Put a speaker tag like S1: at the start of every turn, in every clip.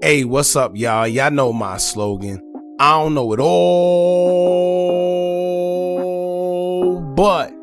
S1: Hey, what's up, y'all? Y'all know my slogan. I don't know it all, but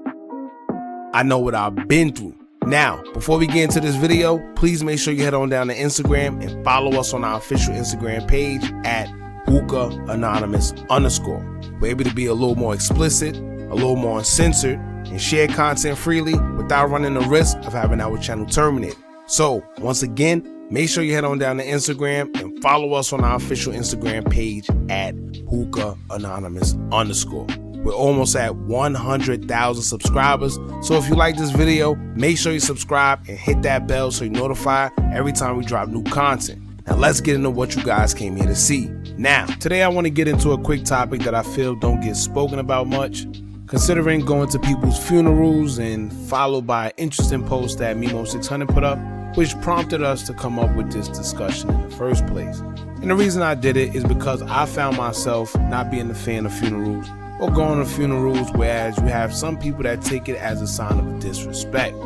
S1: I know what I've been through. Now, before we get into this video, please make sure you head on down to Instagram and follow us on our official Instagram page at Hookah Anonymous _. We're able to be a little more explicit, a little more uncensored, and share content freely without running the risk of having our channel terminated. So, once again, make sure you head on down to Instagram and follow us on our official Instagram page at Hookah Anonymous _. We're almost at 100,000 subscribers. So if you like this video, make sure you subscribe and hit that bell so you're notified every time we drop new content. Now let's get into what you guys came here to see. Now, today I want to get into a quick topic that I feel don't get spoken about much. Considering going to people's funerals and followed by an interesting post that Memo600 put up, which prompted us to come up with this discussion in the first place. And the reason I did it is because I found myself not being a fan of funerals or going to funerals, whereas you have some people that take it as a sign of disrespect.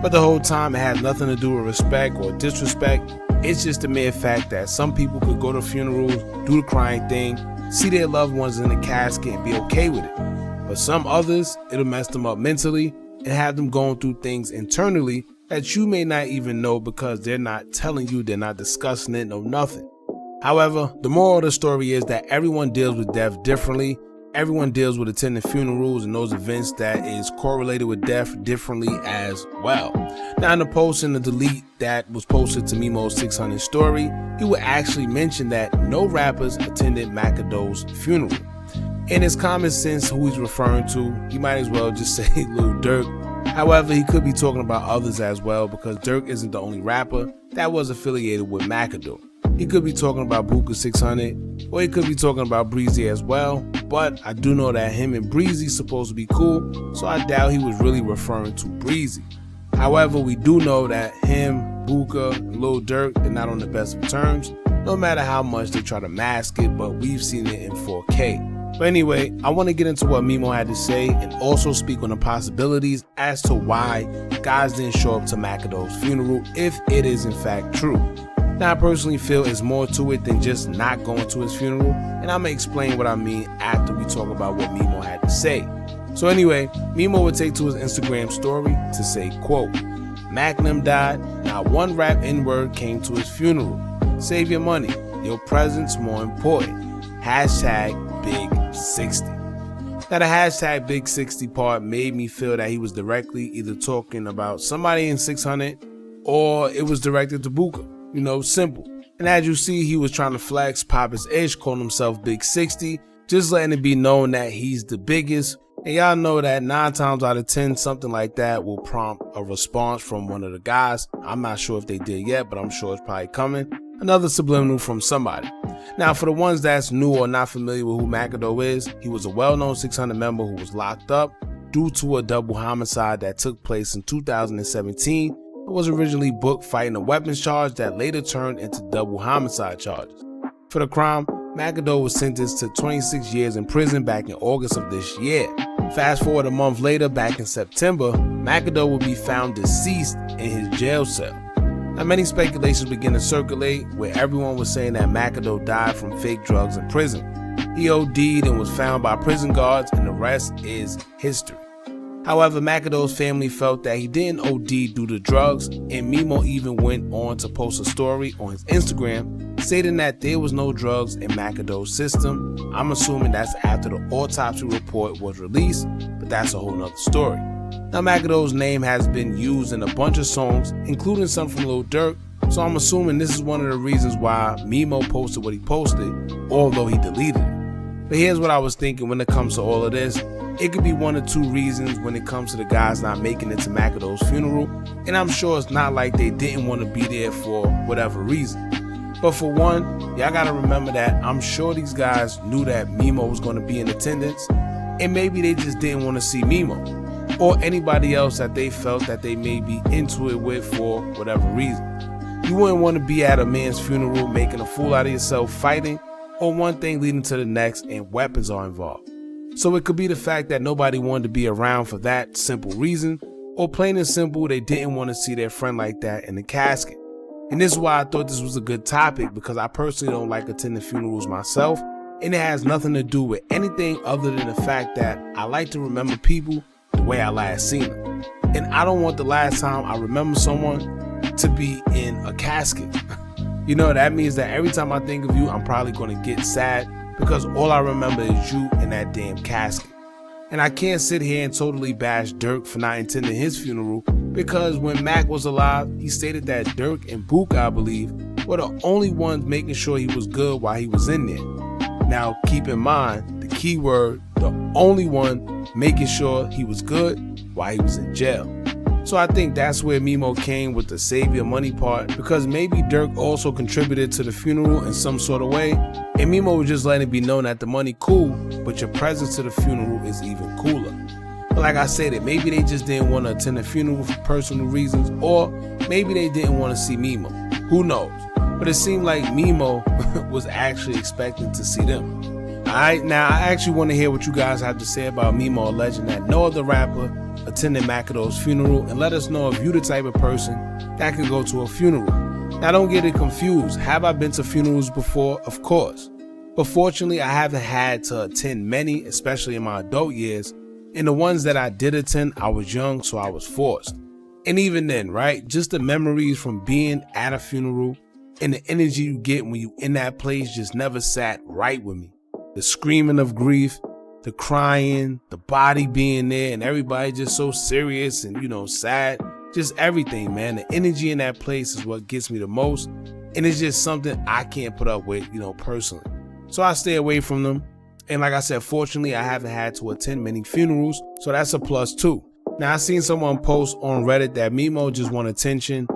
S1: But the whole time it has nothing to do with respect or disrespect. It's just the mere fact that some people could go to funerals, do the crying thing, see their loved ones in the casket and be okay with it. But some others, it'll mess them up mentally and have them going through things internally that you may not even know because they're not telling you, they're not discussing it, no nothing. However, the moral of the story is that everyone deals with death differently. Everyone deals with attending funerals and those events that is correlated with death differently as well. Now in the post and the delete that was posted to Memo600's story, he would actually mention that no rappers attended Makado600's funeral. In his common sense who he's referring to, he might as well just say Lil Durk. However, he could be talking about others as well because Durk isn't the only rapper that was affiliated with Makado. He could be talking about Makado600, or he could be talking about Breezy as well, but I do know that him and Breezy supposed to be cool, so I doubt he was really referring to Breezy. However, we do know that him, Hookah, and Lil Durk, they're not on the best of terms, no matter how much they try to mask it, but we've seen it in 4K. But anyway, I want to get into what Memo had to say and also speak on the possibilities as to why guys didn't show up to Makado600's funeral if it is in fact true. Now I personally feel it's more to it than just not going to his funeral, and I'm going to explain what I mean after we talk about what Memo had to say. So anyway, Memo would take to his Instagram story to say, quote, "Magnum died, not one rap N-word came to his funeral. Save your money, your presence more important. Hashtag Big 60. Now the hashtag Big 60 part made me feel that he was directly either talking about somebody in 600 or it was directed to Buka. You know, simple. And as you see, he was trying to flex, pop his ish, calling himself Big 60, just letting it be known that he's the biggest. And y'all know that 9 times out of 10, something like that will prompt a response from one of the guys. I'm not sure if they did yet, but I'm sure it's probably coming. Another subliminal from somebody. Now, for the ones that's new or not familiar with who Makado is, he was a well-known 600 member who was locked up due to a double homicide that took place in 2017. It was originally booked fighting a weapons charge that later turned into double homicide charges. For the crime, Makado was sentenced to 26 years in prison back in August of this year. Fast forward a month later, back in September, Makado would be found deceased in his jail cell. Now many speculations began to circulate where everyone was saying that Makado died from fake drugs in prison. He OD'd and was found by prison guards, and the rest is history. However, Makado's family felt that he didn't OD due to drugs, and Memo even went on to post a story on his Instagram stating that there was no drugs in Makado's system. I'm assuming that's after the autopsy report was released, but that's a whole nother story. Now Makado's name has been used in a bunch of songs, including some from Lil Durk, so I'm assuming this is one of the reasons why Memo posted what he posted, although he deleted it. But here's what I was thinking when it comes to all of this. It could be one or two reasons when it comes to the guys not making it to Makado's funeral, and I'm sure it's not like they didn't want to be there for whatever reason. But for one, y'all gotta remember that I'm sure these guys knew that Memo was going to be in attendance, and maybe they just didn't want to see Memo or anybody else that they felt that they may be into it with for whatever reason. You wouldn't want to be at a man's funeral making a fool out of yourself fighting, or one thing leading to the next and weapons are involved. So it could be the fact that nobody wanted to be around for that simple reason, or plain and simple they didn't want to see their friend like that in the casket. And this is why I thought this was a good topic, because I personally don't like attending funerals myself, and it has nothing to do with anything other than the fact that I like to remember people the way I last seen them. And I don't want the last time I remember someone to be in a casket. You know, that means that every time I think of you, I'm probably going to get sad because all I remember is you in that damn casket. And I can't sit here and totally bash Dirk for not attending his funeral, because when Mac was alive, he stated that Dirk and Book, I believe, were the only ones making sure he was good while he was in there. Now, keep in mind, the key word, the only one making sure he was good while he was in jail. So I think that's where Memo came with the save your money part, because maybe Dirk also contributed to the funeral in some sort of way, and Memo was just letting it be known that the money cool, but your presence to the funeral is even cooler. But like I said, maybe they just didn't want to attend the funeral for personal reasons, or maybe they didn't want to see Memo. Who knows? But it seemed like Memo was actually expecting to see them. Alright, now I actually want to hear what you guys have to say about Memo alleging that no other rapper attended Makado's funeral, and let us know if you the type of person that could go to a funeral. Now don't get it confused. Have I been to funerals before? Of course. But fortunately, I haven't had to attend many, especially in my adult years. And the ones that I did attend, I was young, so I was forced. And even then, right, just the memories from being at a funeral and the energy you get when you in that place just never sat right with me. The screaming of grief, the crying, the body being there, and everybody just so serious and, you know, sad. Just everything, man. The energy in that place is what gets me the most. And it's just something I can't put up with, you know, personally. So I stay away from them. And like I said, fortunately, I haven't had to attend many funerals, so that's a plus too. Now, I seen someone post on Reddit that Memo just want attention.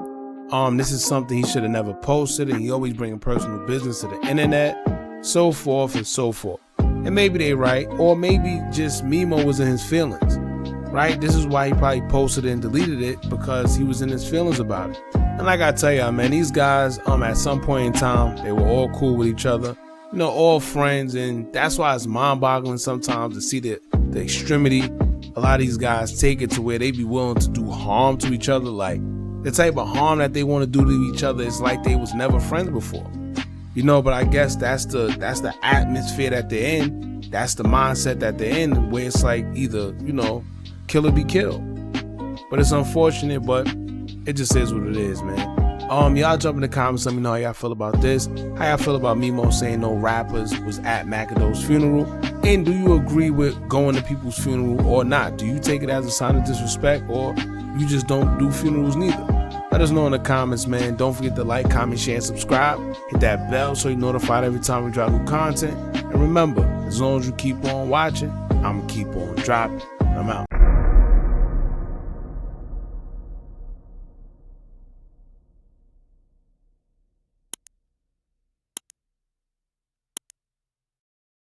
S1: This is something he should have never posted, and he always bringing personal business to the internet, so forth and so forth. And maybe they right, or maybe just Memo was in his feelings, right? This is why he probably posted it and deleted it, because he was in his feelings about it. And like I tell y'all, man, these guys, at some point in time, they were all cool with each other, you know, all friends, and that's why it's mind-boggling sometimes to see the extremity a lot of these guys take it to, where they be willing to do harm to each other. Like, the type of harm that they want to do to each other is like they was never friends before. You know, but I guess that's the atmosphere that they're in. That's the mindset that they're in, where it's like either, you know, kill or be killed. But it's unfortunate, but it just is what it is, man. Y'all jump in the comments, let me know how y'all feel about this. How y'all feel about Memo saying no rappers was at Makado's funeral? And do you agree with going to people's funeral or not? Do you take it as a sign of disrespect, or you just don't do funerals neither? Let us know in the comments, man. Don't forget to like, comment, share, and subscribe. Hit that bell so you're notified every time we drop new content. And remember, as long as you keep on watching, I'm going to keep on dropping. I'm out.